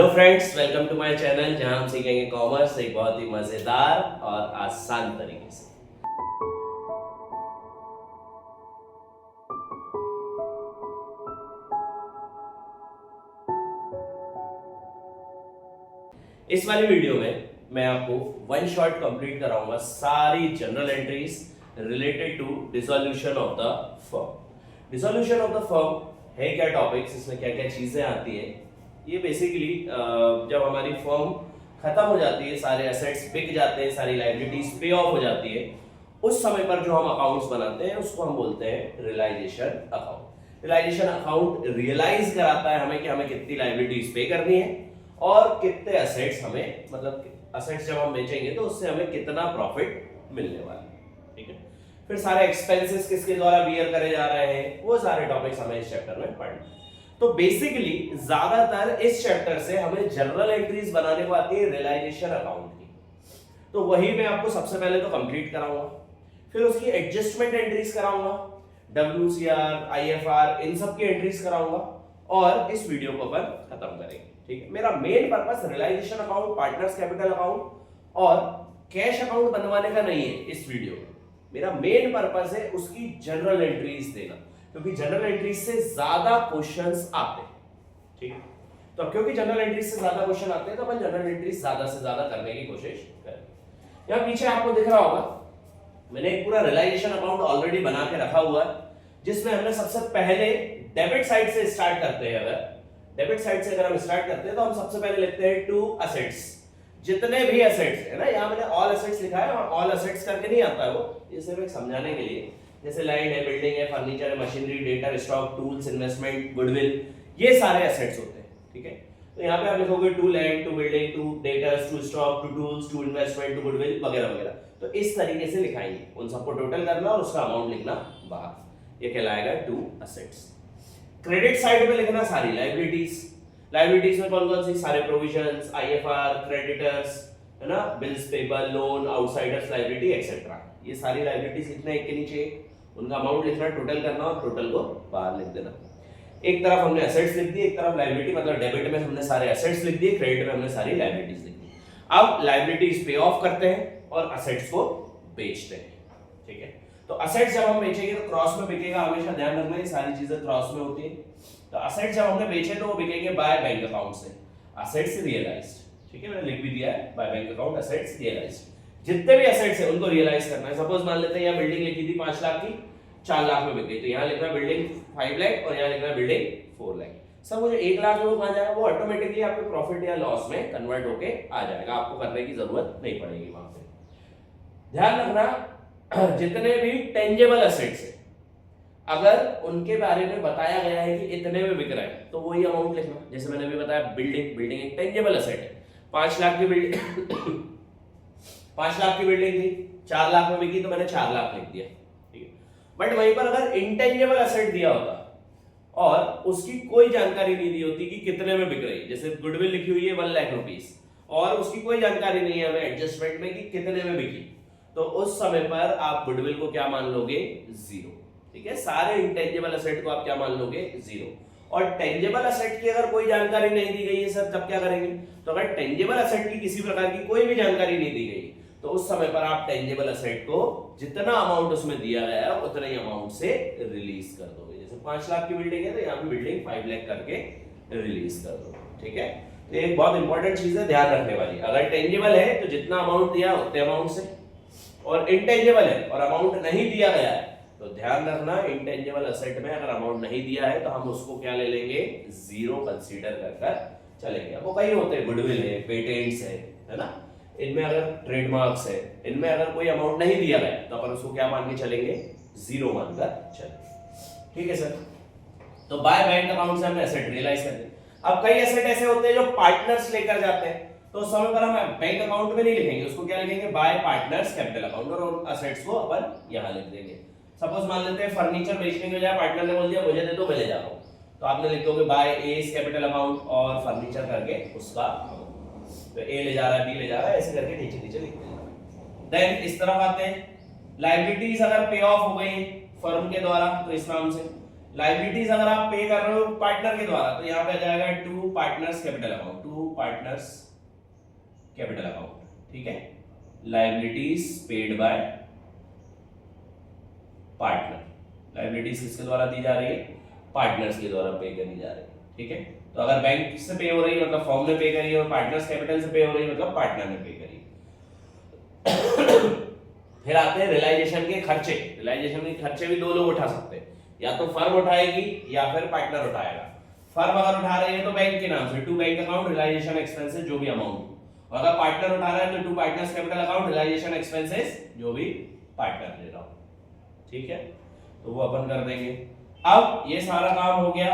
Hello friends, welcome to my channel जहां हम सीखेंगे कॉमर्स एक बहुत ही मजेदार और आसान तरीके से। इस वाली वीडियो में मैं आपको वन शॉट कंप्लीट कराऊंगा सारी general entries related to dissolution of the firm. Dissolution of the firm है क्या टॉपिक्स, इसमें क्या क्या चीजें आती है। ये बेसिकली जब हमारी फर्म खत्म हो जाती है, सारे एसेट्स बिक जाते हैं, सारी लायबिलिटीज पे ऑफ हो जाती है, उस समय पर जो हम अकाउंट्स बनाते हैं उसको हम बोलते हैं realisation account. Realisation account realise कराता है हमें कि हमें कितनी लायबिलिटीज पे करनी है और कितने असेट्स हमें, मतलब असेट्स जब हम बेचेंगे तो उससे हमें कितना प्रॉफिट मिलने वाला है। ठीक है, फिर सारे एक्सपेंसेस किसके द्वारा बियर करे जा रहे हैं, वो सारे टॉपिक्स हमें इस चैप्टर में पढ़ने। तो बेसिकली ज्यादातर इस चैप्टर से हमें जनरल एंट्रीज बनाने को आती है रियलाइजेशन अकाउंट की, तो वही मैं आपको सबसे पहले तो कंप्लीट कराऊंगा, फिर उसकी एडजस्टमेंट एंट्रीज कराऊंगा, WCR, IFR, इन सब की एंट्रीज कराऊंगा और इस वीडियो को अपन खत्म करेंगे। ठीक है, मेरा main purpose realisation account, partners capital account और कैश अकाउंट बनवाने का नहीं है। इस वीडियो में मेरा मेन पर्पस है उसकी जनरल एंट्रीज देना, क्योंकि जनरल एंट्रीज से ज्यादा क्वेश्चंस आते हैं। ठीक है, तो क्योंकि जनरल एंट्रीज से ज्यादा क्वेश्चन आते हैं तो अपन जनरल एंट्रीज ज्यादा से ज्यादा करने की कोशिश करेंगे। यहाँ पीछे आपको दिख रहा होगा मैंने एक पूरा रियलाइजेशन अकाउंट ऑलरेडी बना के रखा हुआ है, जिसमें हमने सबसे पहले डेबिट साइड से स्टार्ट करते हैं। अगर डेबिट साइड से अगर हम स्टार्ट करते हैं तो हम सबसे पहले लिखते हैं टू असेट्स, जितने भी असेट्स है ना, यहाँ मैंने ऑल असेट्स लिखा है और ऑल असेट्स करके नहीं आता है वो, ये सिर्फ एक समझाने के लिए। जैसे लैंड है, बिल्डिंग है, फर्नीचर है, machinery, data, stock, tools, investment, goodwill, ये सारे असेट्स होते हैं। ठीक है, तो यहाँ पे आप लिखोगे to land, to building, to data, to stock, to tools, to investment, to goodwill वगैरह वगैरह। तो इस तरीके से लिखाएंगे, उन सबको टोटल करना और उसका अमाउंट लिखना बाहर, ये कहलाएगा टू असेट्स। क्रेडिट साइड पे लिखना सारी लायबिलिटीज। लायबिलिटीज में कौन कौन सी, सारे प्रोविजंस, IFR, क्रेडिटर्स, है ना, bills payable, loan, outsiders liability etcetera, ये सारी लायबिलिटीज लिखना एक के नीचे, उनका अमाउंट लिखना, टोटल करना और टोटल को बाहर लिख देना। एक तरफ हमने एसेट्स लिख दी, एक तरफ लायबिलिटी, मतलब डेबिट में हमने सारे एसेट्स लिख दिए, क्रेडिट में हमने सारी लायबिलिटीज लिख दी। अब लायबिलिटीज पे ऑफ करते हैं और असेट्स को बेचते हैं। ठीक है, तो असेट्स जब हम बेचेंगे तो क्रॉस में बिकेगा, हमेशा ध्यान रखना ये सारी चीजें क्रॉस में होती है। तो असेट्स जब हमने बेचे तो वो बिकेंगे बाय बैंक अकाउंट से, असेट्स रियलाइज्ड। ठीक है, मैंने लिख भी दिया है by bank account assets realised. जितने भी असेट्स है उनको रियलाइज करना है। सपोज मान लेते हैं यहाँ बिल्डिंग लिखी थी 5 लाख की, 4 लाख में बिक गई, तो यहाँ लिखना है बिल्डिंग 5 लाख और यहाँ लिखना है बिल्डिंग 4 लाख। सब मुझे 1 लाख में वो कहाँ जाएगा, वो ऑटोमेटिकली आपके प्रॉफिट या लॉस में कन्वर्ट होके आ जाएगा, आपको करने की जरूरत नहीं पड़ेगी वहां पे। ध्यान रखना जितने भी टेंजेबल असेट्स है अगर उनके बारे में बताया गया है कि इतने में बिक रहा है तो वही अमाउंट लिखना। जैसे मैंने अभी बताया बिल्डिंग एक टेंजेबल असेट है, 5 लाख की बिल्डिंग 5 लाख की बिल्डिंग थी, 4 लाख में बिकी तो मैंने 4 लाख लिख दिया। ठीक है, बट वहीं पर अगर इंटेंजेबल असेट दिया होता और उसकी कोई जानकारी नहीं दी होती कि कितने में बिक रही, जैसे गुडविल लिखी हुई है 1 लाख रुपीस और उसकी कोई जानकारी नहीं है हमें एडजस्टमेंट में कि कितने में बिकी, तो उस समय पर आप गुडविल को क्या मान लोगे, 0। ठीक है, सारे इंटेंजेबल असेट को आप क्या मान लोगे, 0। और टेंजेबल असेट की अगर कोई जानकारी नहीं दी गई है सर, तब क्या करेंगे, तो अगर टेंजेबल असेट की किसी प्रकार की कोई भी जानकारी नहीं दी गई तो उस समय पर आप टेंजेबल असेट को जितना अमाउंट उसमें दिया गया है उतना ही अमाउंट से रिलीज कर दोगे। जैसे 5 लाख की बिल्डिंग है तो यहाँ पे बिल्डिंग 5 लाख करके रिलीज कर दो। ठीक है, तो एक बहुत इंपॉर्टेंट चीज है ध्यान रखने वाली, अगर टेंजेबल है तो जितना अमाउंट दिया उतने अमाउंट से, और इंटेंजेबल है और अमाउंट नहीं दिया गया है तो ध्यान रखना इंटेंजेबल असेट में अगर अमाउंट नहीं दिया है तो हम उसको क्या ले लेंगे, 0 कंसीडर कर चलेंगे। अब वो कई होते हैं, गुडविल है, पेटेंट्स है ना, इनमें अगर ट्रेडमार्क्स है, इनमें अगर कोई अमाउंट नहीं दिया गया तो अपन उसको क्या मान के चलेंगे, 0 मानकर चलेंगे। ठीक है सर, तो बाय बैंक अकाउंट से हमने एसेट रियलाइज कर दिए। अब कई एसेट ऐसे होते हैं जो पार्टनर्स लेकर जाते हैं, तो उस समय पर हम बैंक अकाउंट में नहीं लिखेंगे, उसको क्या लिखेंगे, बाय पार्टनर्स कैपिटल अकाउंट, और उन असेट्स को अपन यहां लिख देंगे। सपोज मान लेते हैं फर्नीचर बेचने के बजाय पार्टनर ने बोल दिया मुझे दे दो मैं ले जा रहा हूं, तो आपने लिख दोगे बाय एस कैपिटल अकाउंट और फर्नीचर करके उसका, तो ए ले जा रहा है, बी ले जा रहा है, ऐसे करके नीचे नीचे लिख देना। देन इस तरफ आते हैं, लायबिलिटीज अगर पे ऑफ हो गई फर्म के द्वारा तो इस नाम से, लायबिलिटीज अगर आप पे कर रहे हो पार्टनर के द्वारा तो यहाँ पे आ जाएगा to partners capital account, to partners capital account, ठीक है। Liabilities paid by partner, liabilities किसके द्वारा दी जा रही है, पार्टनर्स के द्वारा पे करी जा रही है, ठीक है। तो अगर बैंक से पे हो रही है मतलब फर्म ने पे करी है, और पार्टनर्स कैपिटल से पे हो रही है मतलब पार्टनर ने पे करी है। फिर आते हैं रियलाइजेशन के खर्चे। रियलाइजेशन के खर्चे भी दो लोग उठा सकते हैं, या तो फर्म उठाएगी या फिर पार्टनर उठाएगा। फर्म अगर उठा रही है तो बैंक के नाम से to bank account realisation expenses जो भी अमाउंट, और अगर पार्टनर उठा रहा है तो to partners capital account realisation expenses जो भी पार्टनर ले रहा हो, ठीक है। तो वो अपन कर देंगे। अब ये सारा काम हो गया,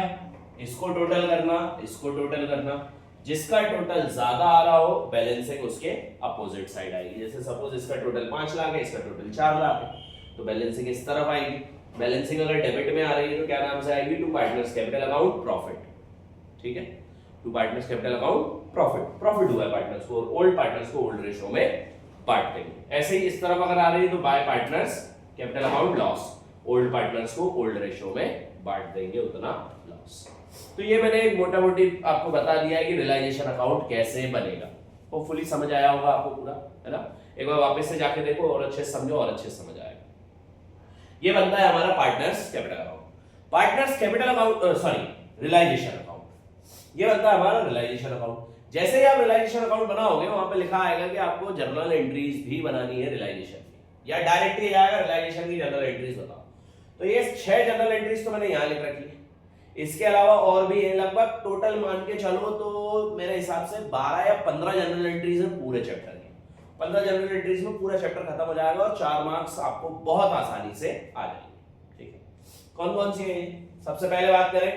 इसको टोटल करना, इसको टोटल करना, जिसका टोटल ज्यादा आ रहा हो बैलेंसिंग उसके अपोजिट साइड आएगी। जैसे सपोज इसका टोटल 5 लाख है, इसका टोटल 4 लाख है, तो बैलेंसिंग इस तरफ आएगी। बैलेंसिंग अगर डेबिट में आ रही है तो क्या नाम से आएगी, to partners capital account profit, ठीक है। To partners capital account profit, profit हुआ है पार्टनर्स को, और ओल्ड पार्टनर्स को ओल्ड रेशियो में बांट देंगे। ऐसे ही इस तरफ अगर आ रही है तो bye partners capital account loss, old partners को ओल्ड रेशियो में बांट देंगे उतना लॉस। तो ये मैंने एक मोटा मोटी आपको बता दिया है कि रियलाइजेशन अकाउंट कैसे बनेगा। होपफुली समझ आया होगा आपको पूरा, है ना। एक बार वापस से जाके देखो और अच्छे से समझो और अच्छे से समझ आएगा। ये बनता है हमारा partners capital account. Partners capital account sorry realisation account, ये बनता है हमारा रियलाइजेशन अकाउंट। जैसे ही आप रियलाइजेशन अकाउंट बनाओगे वहां पे लिखा आएगा कि आपको जर्नल एंट्रीज भी बनानी है रियलाइजेशन की, या डायरेक्टली आएगा रियलाइजेशन की जर्नल एंट्रीज बताओ। तो ये 6 जर्नल एंट्रीज तो मैंने यहां लिख रखी है, इसके अलावा और भी है, लगभग टोटल मान के चलो तो मेरे हिसाब से 12 या 15 जनरल एंट्रीज है पूरे चैप्टर की। 15 जनरल एंट्रीज में पूरा चैप्टर खत्म हो जाएगा और 4 मार्क्स आपको बहुत आसानी से आ जाएंगे, ठीक है। कौन कौन सी है? सबसे पहले बात करें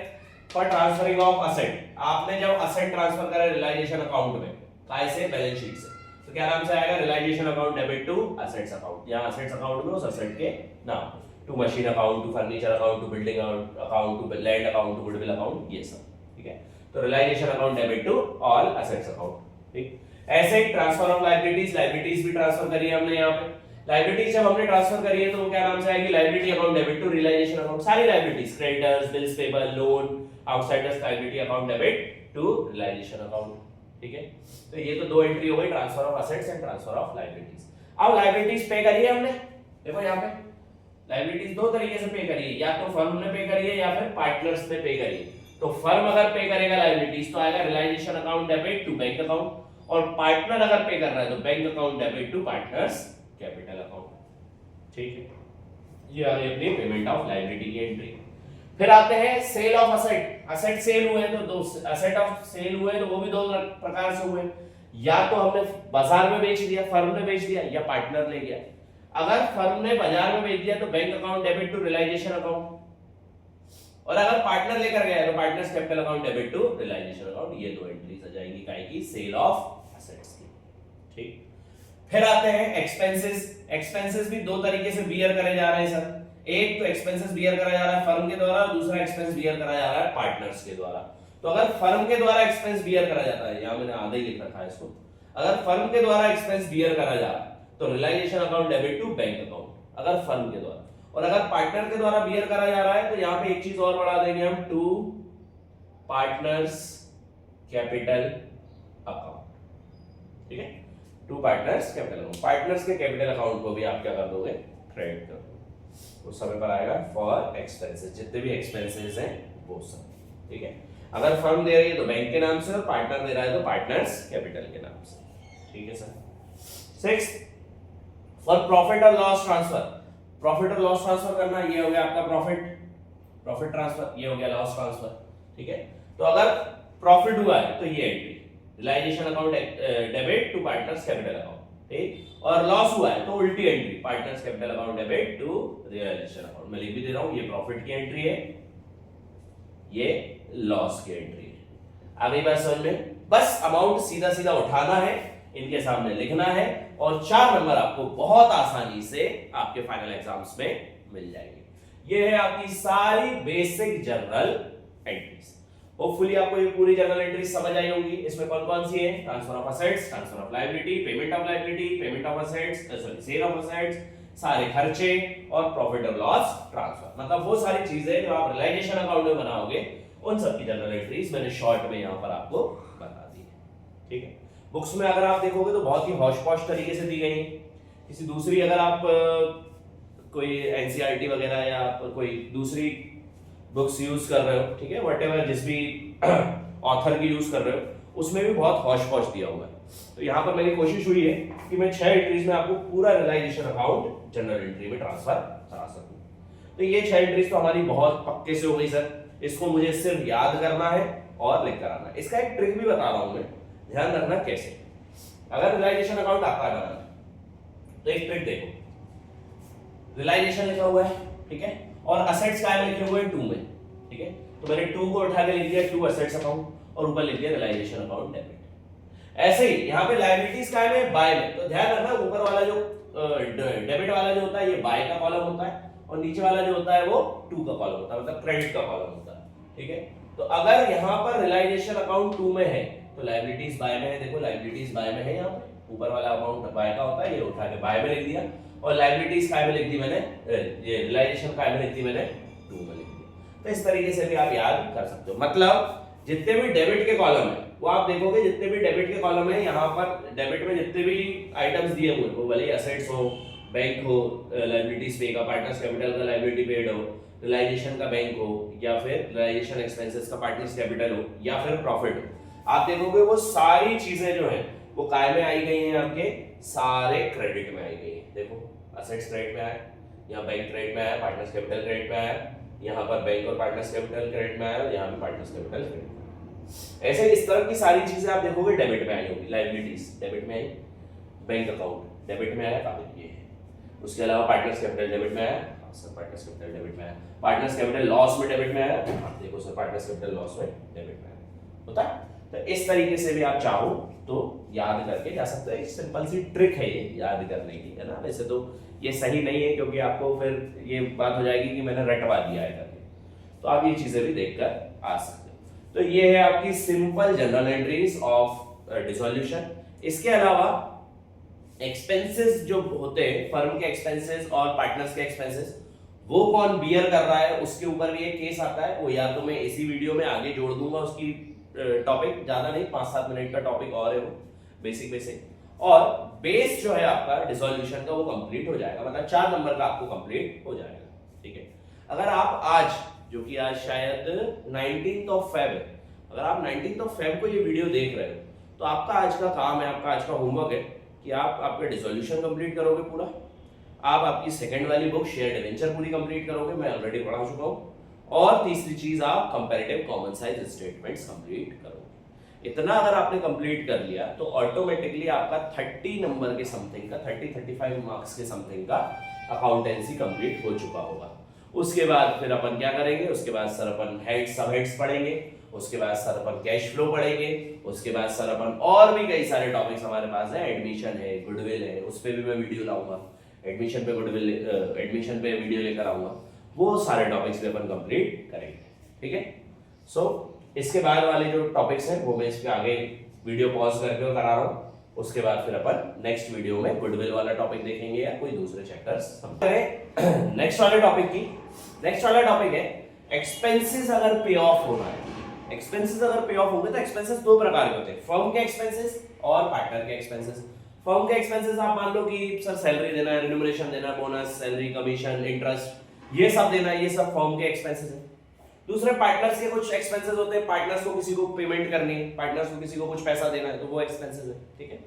फॉर ट्रांसफरिंग ऑफ असेट। आपने जब असेट ट्रांसफर करा रियलाइजेशन अकाउंट में, काय से, बैलेंस शीट से, तो क्या नाम से आएगा, realisation account debit to assets account. यहाँ असेट्स अकाउंट में उस असेट के नाम, to machine account, to furniture account, to building account, to land account, to goodwill account, ये सब, ठीक है। तो realisation account debit to all assets account, ठीक। ऐसे ही ट्रांसफर ऑफ लायबिलिटीज, लायबिलिटीज भी ट्रांसफर करी है हमने यहाँ पे। लायबिलिटीज जब हमने ट्रांसफर करी है तो वो क्या नाम से आएगी, liability account debit to realisation account. सारी liabilities, creditors, bills payable, loan, outsiders liability account debit to realisation account, ठीक है। तो ये तो दो एंट्री हो गई, transfer of assets and transfer of liabilities. अब लायबिलिटीज पे करी है हमने, देखो यहाँ पे लायबिलिटीज दो तरीके से पे करी है, या तो फर्म ने पे करी है या फिर पार्टनर्स ने पे करी है। तो फर्म अगर पे करेगा लायबिलिटीज तो आएगा realisation account debit to bank account, और पार्टनर अगर पे कर रहा है तो bank account debit to partners capital account, ठीक है। ये आ गई अपनी पेमेंट ऑफ लायबिलिटी की एंट्री। फिर आते हैं sale of asset. Asset sale हुए तो दो असेट ऑफ सेल हुए तो वो भी दो प्रकार से हुए, या तो हमने बाजार में बेच दिया, फर्म ने बेच दिया, या पार्टनर ले गया। अगर फर्म ने बाजार में बेच दिया तो bank account debit to realisation account, और अगर पार्टनर लेकर गया तो partners capital account debit to realisation account. ये दो एंट्रीज आ जाएंगी काय की, सेल ऑफ असेट्स की, ठीक। फिर आते हैं एक्सपेंसेस। एक्सपेंसेस भी दो तरीके से बियर करे जा रहे हैं सर। एक तो एक्सपेंसेस बियर करा जा रहा है फर्म के द्वारा, दूसरा एक्सपेंस बियर करा जा रहा है पार्टनर्स के द्वारा। तो अगर फर्म के द्वारा एक्सपेंस बियर करा जाता है, यहां मैंने आधा ही लिख रखा है इसको, अगर फर्म के द्वारा एक्सपेंस बियर करा जा रहा है तो realisation account debit to bank account, अगर फर्म के द्वारा। और अगर पार्टनर के द्वारा बियर करा जा रहा है तो यहां पे एक चीज और बढ़ा देंगे हम, टू पार्टनर्स कैपिटल अकाउंट, ठीक है। To partners capital account, partners के कैपिटल अकाउंट को भी आप क्या कर दोगे, क्रेडिट कर दोगे। उस समय पर आएगा फॉर एक्सपेंसेस, जितने भी एक्सपेंसेस हैं वो सब, ठीक है। अगर फर्म दे रही है तो बैंक के नाम से, और पार्टनर दे रहा है तो पार्टनर्स कैपिटल के नाम से, ठीक है सर। 6 फॉर प्रॉफिट और लॉस ट्रांसफर। प्रॉफिट और लॉस ट्रांसफर करना, ये हो गया आपका प्रॉफिट ट्रांसफर, ये हो गया लॉस ट्रांसफर, ठीक है। तो अगर प्रॉफिट हुआ है तो ये entry realisation account debit to partners capital account, ठीक। और लॉस हुआ है तो उल्टी entry partners capital account debit to realisation account. मैं लिख भी दे रहा हूं, ये प्रॉफिट की एंट्री है, ये लॉस की एंट्री है। आ गई बात समझ में? बस अमाउंट सीधा सीधा उठाना है, इनके सामने लिखना है, और 4 नंबर आपको बहुत आसानी से आपके फाइनल एग्जाम्स में मिल जाएंगे। ये है आपकी सारी बेसिक जर्नल एंट्रीज। होपफुली आपको ये पूरी जर्नल एंट्रीज समझ आई होंगी। इसमें कौन कौन सी है, transfer of assets, transfer of liability, payment of liability, payment of assets, sorry sale of assets, सारे खर्चे, और प्रॉफिट और लॉस ट्रांसफर। मतलब वो सारी चीजें जो आप रियलाइजेशन अकाउंट में बनाओगे, उन सब की जर्नल एंट्रीज मैंने शॉर्ट में यहां पर आपको बता दी है। ठीक है। बुक्स में अगर आप देखोगे तो बहुत ही हौश पौश तरीके से दी गई है। किसी दूसरी अगर आप कोई एनसीईआरटी वगैरह या आप कोई दूसरी बुक्स यूज कर रहे हो, ठीक है, व्हाटएवर जिस भी ऑथर की यूज कर रहे हो, उसमें भी बहुत हौश पौश दिया हुआ है। तो यहाँ पर मेरी कोशिश हुई है कि मैं 6 एंट्रीज में आपको पूरा रियलाइजेशन अकाउंट जनरल एंट्री में ट्रांसफर करा सकूं। तो ये 6 एंट्रीज तो हमारी बहुत पक्के से हो गई सर, इसको मुझे सिर्फ याद करना है और लिख कर आना है। इसका एक ट्रिक भी बता रहा हूं मैं, ध्यान रखना कैसे। अगर रियलाइजेशन अकाउंट आपका बनाना है तो एक ट्रिक देखो, रियलाइजेशन लिखा हुआ है, ठीक है, और असेट्स काय में लिखे हुए हैं 2 में, ठीक है। तो मैंने 2 को उठा के लिख दिया 2 असेट्स अकाउंट और ऊपर लिख दिया रियलाइजेशन अकाउंट डेबिट। ऐसे ही यहाँ पे लायबिलिटीज काय में, बाय में। तो ध्यान रखना ऊपर वाला जो डेबिट वाला जो होता है ये बाय का कॉलम होता है और नीचे वाला जो होता है वो 2 का कॉलम होता है, मतलब क्रेडिट का कॉलम होता है, ठीक है। तो अगर यहाँ पर रियलाइजेशन अकाउंट 2 में है तो लायबिलिटीज बाय में है। देखो लायबिलिटीज बाय में है, यहाँ पे ऊपर वाला अमाउंट बाय का होता है, ये उठा के बाय में लिख दिया और लायबिलिटीज काय में लिख दी मैंने, ये रियलाइजेशन काय में लिख दी मैंने 2 में लिख दिया। तो इस तरीके से भी आप याद कर सकते हो। मतलब जितने भी डेबिट के कॉलम है वो आप देखोगे, जितने भी डेबिट के कॉलम है यहाँ पर डेबिट में जितने भी आइटम्स दिए हुए वो भले असेट्स हो, बैंक हो, लायबिलिटीज पे का, पार्टनर्स कैपिटल का लायबिलिटी पेड हो, रियलाइजेशन का बैंक हो, या फिर रियलाइजेशन एक्सपेंसेस का पार्टनर्स कैपिटल हो, या फिर प्रॉफिट हो, आप देखोगे वो सारी चीजें जो है वो काय में आई गई हैं, आपके सारे क्रेडिट में आई गई है। देखो असेट्स क्रेडिट में आया, यहाँ बैंक क्रेडिट में आया, पार्टनर्स कैपिटल क्रेडिट में आया, यहाँ पर बैंक और पार्टनर्स कैपिटल क्रेडिट में आया, यहाँ पे पार्टनर्स कैपिटल क्रेडिट में। ऐसे इस तरह की सारी चीजें आप देखोगे डेबिट में आई होगी। लायबिलिटीज डेबिट में आई, बैंक अकाउंट डेबिट में आया, काफी ये है। उसके अलावा पार्टनर्स कैपिटल डेबिट में आया, सर पार्टनर्स कैपिटल डेबिट में आया, पार्टनर्स कैपिटल लॉस में डेबिट में आया, आप देखो सर पार्टनर्स कैपिटल लॉस में डेबिट में आया, होता है। तो इस तरीके से भी आप चाहो तो याद करके जा सकते हैं। सिंपल सी ट्रिक है ये याद करने की, है ना। वैसे तो ये सही नहीं है क्योंकि आपको फिर ये बात हो जाएगी कि मैंने रटवा दिया है करके, तो आप ये चीजें भी देखकर आ सकते हो। तो ये है आपकी simple general entries of dissolution. इसके अलावा एक्सपेंसेस जो होते हैं, फर्म के एक्सपेंसेस और पार्टनर्स के एक्सपेंसेस, वो कौन बियर कर रहा है उसके ऊपर भी एक केस आता है। वो या तो मैं इसी वीडियो में आगे जोड़ दूंगा, उसकी टॉपिक ज्यादा नहीं, 5-7 मिनट का टॉपिक और है वो, बेसिक और बेस जो है आपका डिसोल्यूशन का वो कंप्लीट हो जाएगा, मतलब 4 नंबर का आपको कंप्लीट हो जाएगा, ठीक है। अगर आप आज, जो कि आज शायद 19th ऑफ फेब है, अगर आप 19th ऑफ फेब को ये वीडियो देख रहे हो तो आपका आज का काम है, आपका आज का होमवर्क है कि आप आपका डिसोल्यूशन कंप्लीट करोगे पूरा। आप आपकी सेकंड वाली बुक शेयर्ड एडवेंचर पूरी कंप्लीट करोगे, मैं ऑलरेडी पढ़ा चुका हूँ। और तीसरी चीज आप comparative common size statements complete करोगे। इतना अगर आपने कंप्लीट कर लिया तो ऑटोमेटिकली आपका 30 नंबर के समथिंग का, 30-35 मार्क्स के समथिंग का अकाउंटेंसी कंप्लीट हो चुका होगा। उसके बाद फिर अपन क्या करेंगे, उसके बाद सर अपन हेड्स सब हेड्स पढ़ेंगे, उसके बाद सर अपन कैश फ्लो पढ़ेंगे, उसके बाद सर अपन और भी कई सारे टॉपिक्स हमारे पास है, एडमिशन है, गुडविल है, उस पर भी मैं वीडियो लाऊंगा, एडमिशन पे गुडविल, एडमिशन पे वीडियो लेकर आऊंगा, वो सारे टॉपिक्स भी अपन कंप्लीट करेंगे, ठीक है। सो इसके बाद वाले जो टॉपिक्स हैं वो मैं इसके आगे वीडियो पॉज करके करा रहा हूँ। उसके बाद फिर अपन नेक्स्ट वीडियो में गुडविल वाला टॉपिक देखेंगे या कोई दूसरे चैप्टर्स करें। नेक्स्ट वाले टॉपिक की, नेक्स्ट वाला टॉपिक है एक्सपेंसेस अगर पे ऑफ होना है। एक्सपेंसेस अगर पे ऑफ होंगे तो एक्सपेंसेस 2 प्रकार के होते हैं, फर्म के एक्सपेंसेस और पार्टनर के एक्सपेंसेस। फर्म के एक्सपेंसेस आप मान लो कि सर सैलरी देना है, रिन्यूमरेशन देना है, बोनस, सैलरी, कमीशन, इंटरेस्ट, ये सब देना है, ये सब फर्म के एक्सपेंसेस है। दूसरे पार्टनर्स के कुछ एक्सपेंसेस होते हैं, पार्टनर्स को किसी को पेमेंट करनी है, पार्टनर्स को किसी को कुछ पैसा देना है, तो वो एक्सपेंसेस है, ठीक है।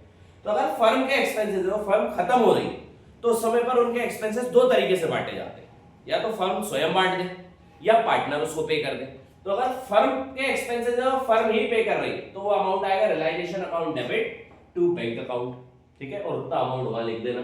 तो अगर फर्म के एक्सपेंसेस है, फर्म खत्म हो रही है तो उस समय पर उनके एक्सपेंसेस 2 तरीके से बांटे जाते हैं, या तो फर्म स्वयं बांट दे या पार्टनर उसको पे कर दे। तो अगर फर्म के एक्सपेंसेस है और फर्म ही पे कर रही है तो वो अमाउंट आएगा realisation account debit to bank account, ठीक है, और उतना अमाउंट वहां लिख देना,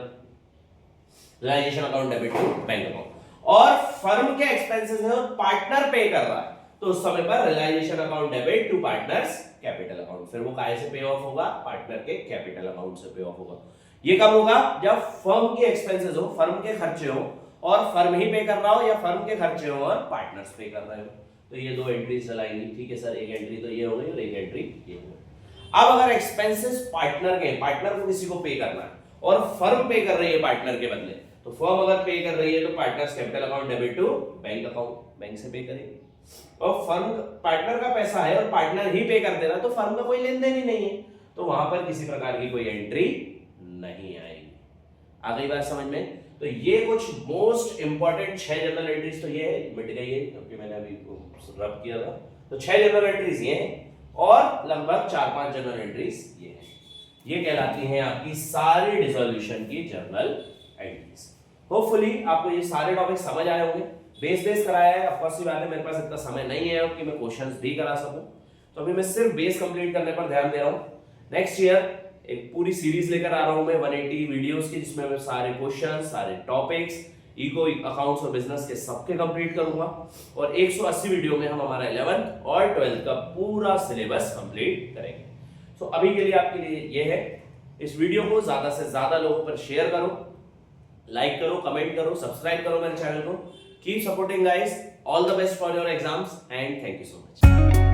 realisation account debit to bank account. और फर्म के एक्सपेंसेस है और पार्टनर पे कर रहा है तो उस समय पर realisation account debit to partners capital account. फिर वो काहे से पे ऑफ होगा, पार्टनर के कैपिटल अकाउंट से पे ऑफ होगा। ये कब होगा, जब फर्म के एक्सपेंसेस हो, फर्म के खर्चे हो और फर्म ही पे कर रहा हो, या फर्म के खर्चे हो और पार्टनर्स पे कर रहे हो। तो ये 2 एंट्रीज चलाएंगी, ठीक है सर। एक एंट्री तो ये हो गई और एक एंट्री ये हो गई। अब अगर एक्सपेंसेस पार्टनर के, पार्टनर को किसी को पे करना है और फर्म पे कर रही है पार्टनर के बदले, तो फर्म अगर पे कर रही है तो partners capital account debit to bank account, bank से पे करेगी। और फर्म पार्टनर का पैसा है और पार्टनर ही पे कर दे रहा है तो फर्म का कोई लेन देन ही नहीं है, तो वहां पर किसी प्रकार की कोई एंट्री नहीं आएगी। आ गई बात समझ में? तो ये कुछ मोस्ट इंपॉर्टेंट 6 जनरल एंट्रीज तो ये मिट गई है क्योंकि मैंने अभी रब किया था। तो 6 जनरल एंट्रीज ये हैं और लगभग 4-5 जनरल एंट्रीज ये हैं। ये कहलाती हैं आपकी सारी डिसोल्यूशन की जनरल एंट्रीज। होपफुली आपको ये सारे टॉपिक समझ आए होंगे। बेस कराया है, ऑफ कोर्स की बात है मेरे पास इतना समय नहीं है कि मैं क्वेश्चंस भी करा सकूं, तो अभी मैं सिर्फ बेस कंप्लीट करने पर ध्यान दे रहा हूं। नेक्स्ट ईयर एक पूरी सीरीज लेकर आ रहा हूं मैं 180 वीडियोस की, जिसमें मैं सारे क्वेश्चन, सारे टॉपिक्स, इको अकाउंट्स और बिजनेस के सबके कंप्लीट करूंगा और 180 वीडियो में हम हमारा 11th और 12th का पूरा सिलेबस कंप्लीट करेंगे। तो अभी के लिए आपके लिए ये है, इस वीडियो को ज्यादा से ज्यादा लोगों पर शेयर करो, लाइक करो, कमेंट करो, सब्सक्राइब करो मेरे चैनल को। Keep supporting guys, all the best for your exams and thank you so much.